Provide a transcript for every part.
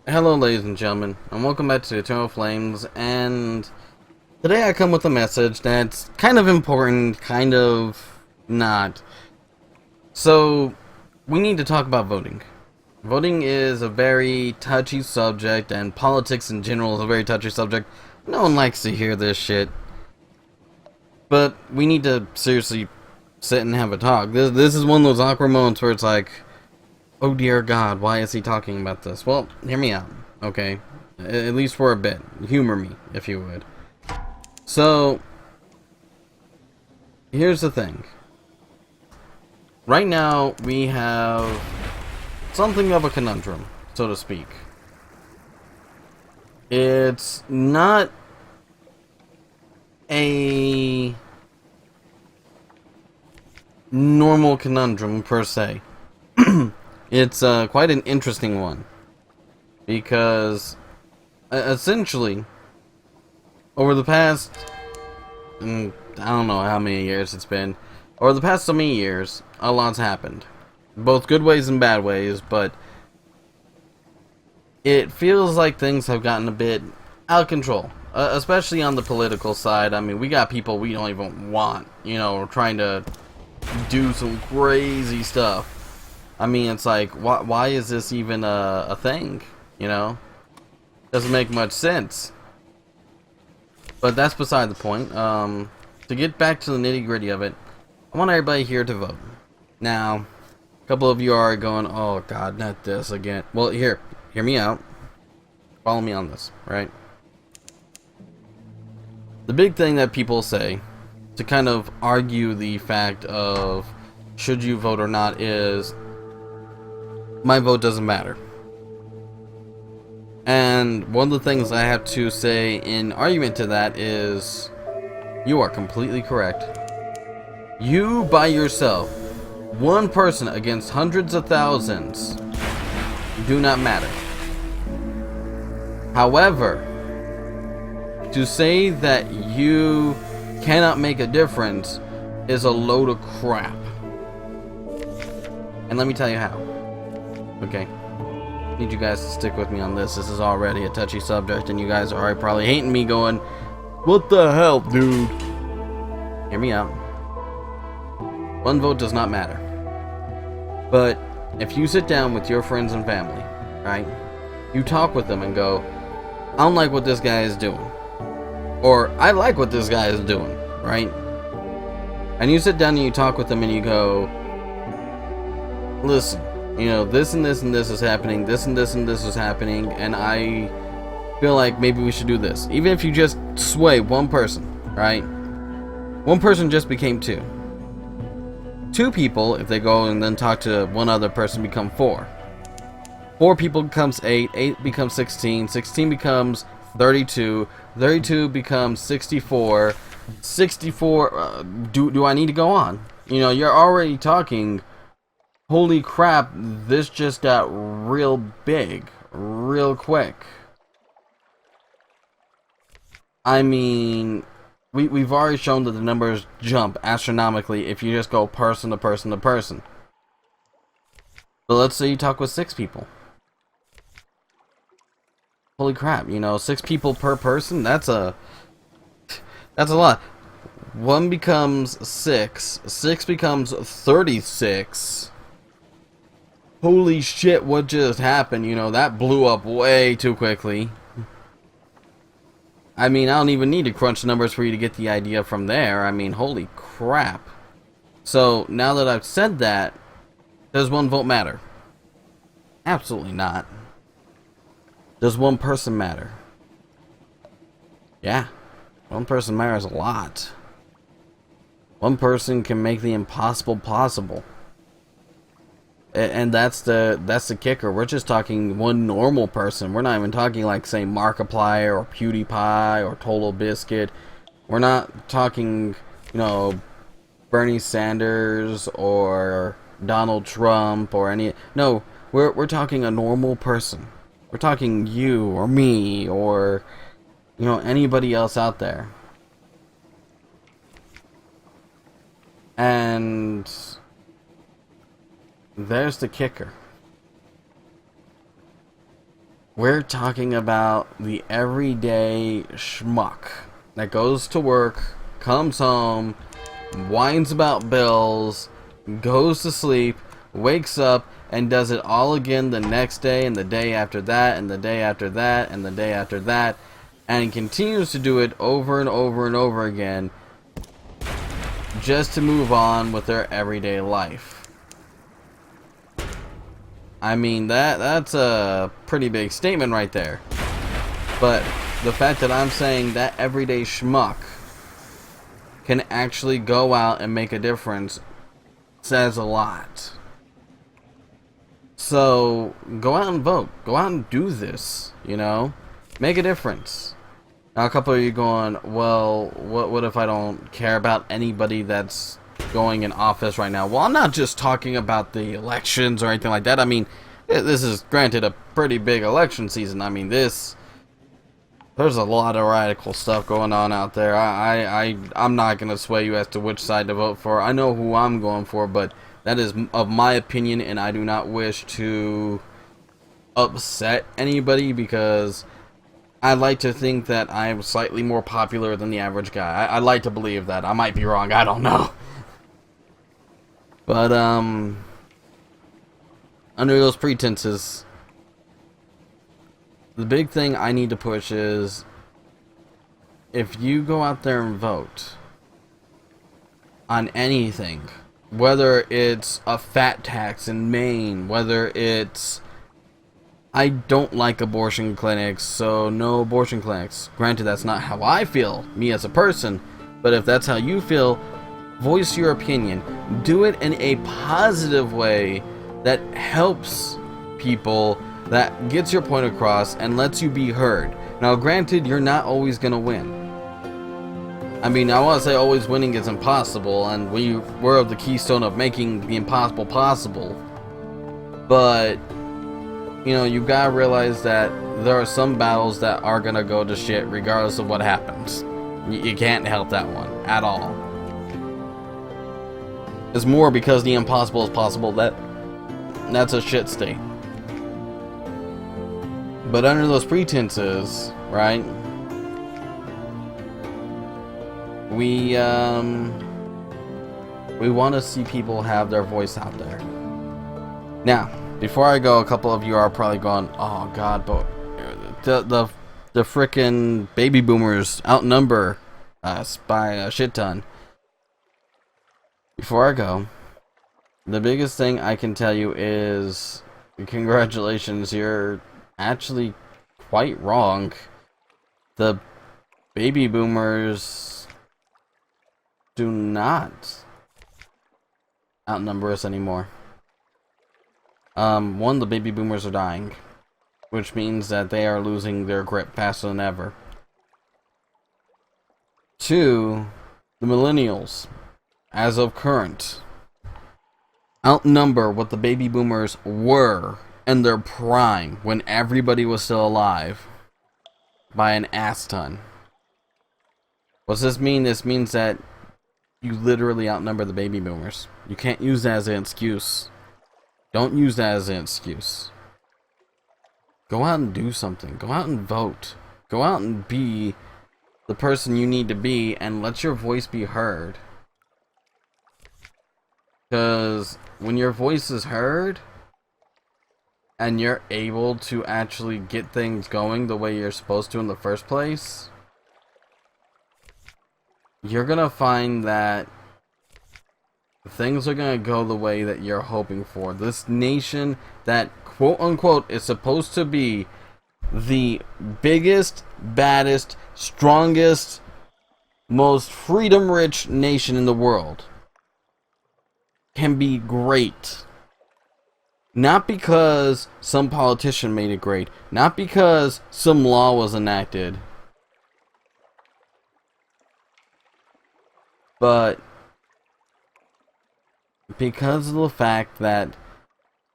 Hello, ladies and gentlemen, and welcome back to Eternal Flames. And today I come with a message that's kind of important, kind of not. So, we need to talk about voting. Voting is a very touchy subject, and politics in general is a very touchy subject. No one likes to hear this shit. But we need to seriously sit and have a talk. This is one of those awkward moments where it's like, oh dear God, why is he talking about this? Well, hear me out, okay? At least for a bit. Humor me, if you would. So, here's the thing. Right now, we have something of a conundrum, so to speak. It's not a normal conundrum, per se. It's quite an interesting one. Because, essentially, over the past, I don't know how many years it's been, over the past so many years, a lot's happened. Both good ways and bad ways, but it feels like things have gotten a bit out of control. Especially on the political side. I mean, we got people we don't even want, trying to do some crazy stuff. I mean, it's like, why is this even a thing? Doesn't make much sense. But that's beside the point. To get back to the nitty gritty of it, I want everybody here to vote. Now, a couple of you are going, oh God, not this again. Well, hear me out. Follow me on this, right? The big thing that people say to kind of argue the fact of should you vote or not is my vote doesn't matter. And one of the things I have to say in argument to that is you are completely correct. You by yourself, one person against hundreds of thousands, do not matter. However, to say that you cannot make a difference is a load of crap. And let me tell you how. Okay? Need you guys to stick with me on this. This is already a touchy subject, and you guys are probably hating me going, what the hell, dude? Hear me out. One vote does not matter. But if you sit down with your friends and family, right? You talk with them and go, I don't like what this guy is doing. Or, I like what this guy is doing, right? And you sit down and you talk with them and you go, listen, this and this and this is happening, this and this and this is happening, and I feel like maybe we should do this. Even if you just sway one person, right? One person just became two. Two people, if they go and then talk to one other person, become four. Four people becomes 8, 8 becomes 16, 16 becomes 32, 32 becomes 64, 64, do I need to go on? You're already talking, holy crap, this just got real big, real quick. I mean, we've already shown that the numbers jump astronomically if you just go person to person to person. But let's say you talk with 6 people. Holy crap, 6 people per person, that's a lot. 1 becomes 6, 6 becomes 36. Holy shit, what just happened? That blew up way too quickly. I mean, I don't even need to crunch numbers for you to get the idea from there. I mean, holy crap. So, now that I've said that, does one vote matter? Absolutely not. Does one person matter? Yeah. One person matters a lot. One person can make the impossible possible. And that's the kicker. We're just talking one normal person. We're not even talking like, say, Markiplier or PewDiePie or Total Biscuit. We're not talking, Bernie Sanders or Donald Trump or any... No, we're talking a normal person. We're talking you or me or, anybody else out there. And there's the kicker. We're talking about the everyday schmuck that goes to work, comes home, whines about bills, goes to sleep, wakes up, and does it all again the next day, and the day after that, and the day after that, and the day after that, and continues to do it over and over and over again just to move on with their everyday life. I mean, that's a pretty big statement right there. But the fact that I'm saying that everyday schmuck can actually go out and make a difference says a lot. So, go out and vote. Go out and do this, you know? Make a difference. Now, a couple of you going, well, what if I don't care about anybody that's going in office right now? Well, I'm not just talking about the elections or anything like that. I mean, this is granted a pretty big election season. I mean, there's a lot of radical stuff going on out there. I'm not going to sway you as to which side to vote for. I know who I'm going for, but that is of my opinion, and I do not wish to upset anybody because I like to think that I am slightly more popular than the average guy. I like to believe that. I might be wrong. I don't know. But, under those pretenses, the big thing I need to push is if you go out there and vote on anything, whether it's a fat tax in Maine, whether it's I don't like abortion clinics, so no abortion clinics. Granted, that's not how I feel, me as a person, but if that's how you feel, voice your opinion. Do it in a positive way that helps people, that gets your point across, and lets you be heard. Now, granted, you're not always going to win. I mean, I want to say always winning is impossible, and we're of the keystone of making the impossible possible. But you know, you've got to realize that there are some battles that are going to go to shit regardless of what happens. You can't help that one at all. It's more because the impossible is possible that's a shit state. But under those pretenses, right, we want to see people have their voice out there. Now, before I go, a couple of you are probably going, oh god, but the frickin' baby boomers outnumber us by a shit ton. Before I go, the biggest thing I can tell you is congratulations, you're actually quite wrong. The baby boomers do not outnumber us anymore. One, the baby boomers are dying, which means that they are losing their grip faster than ever. Two, the millennials, as of current, outnumber what the baby boomers were in their prime when everybody was still alive by an ass ton. What's this mean? This means that you literally outnumber the baby boomers. You can't use that as an excuse. Don't use that as an excuse. Go out and do something. Go out and vote. Go out and be the person you need to be and let your voice be heard. Because when your voice is heard and you're able to actually get things going the way you're supposed to in the first place, you're gonna find that things are gonna go the way that you're hoping for. This nation that quote unquote is supposed to be the biggest, baddest, strongest, most freedom rich nation in the world can be great. Not because some politician made it great, not because some law was enacted, but because of the fact that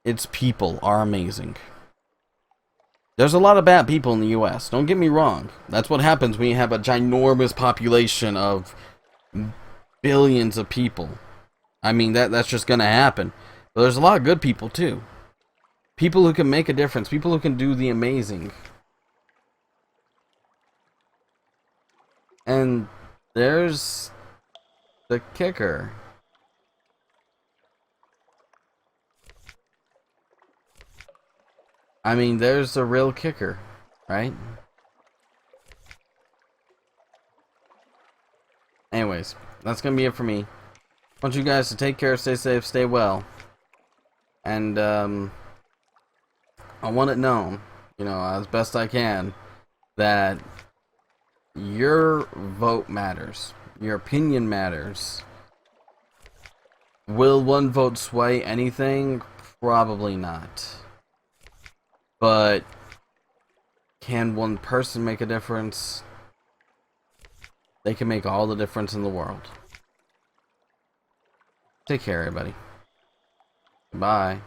its people are amazing. There's a lot of bad people in the US, don't get me wrong. That's what happens when you have a ginormous population of billions of people. I mean, that's just gonna happen. But there's a lot of good people too. People who can make a difference. People who can do the amazing. And there's the kicker. I mean, there's the real kicker, right? Anyways, that's gonna be it for me. I want you guys to take care, stay safe, stay well. And, I want it known, you know, as best I can, that your vote matters. Your opinion matters. Will one vote sway anything? Probably not. But can one person make a difference? They can make all the difference in the world. Take care, everybody. Bye.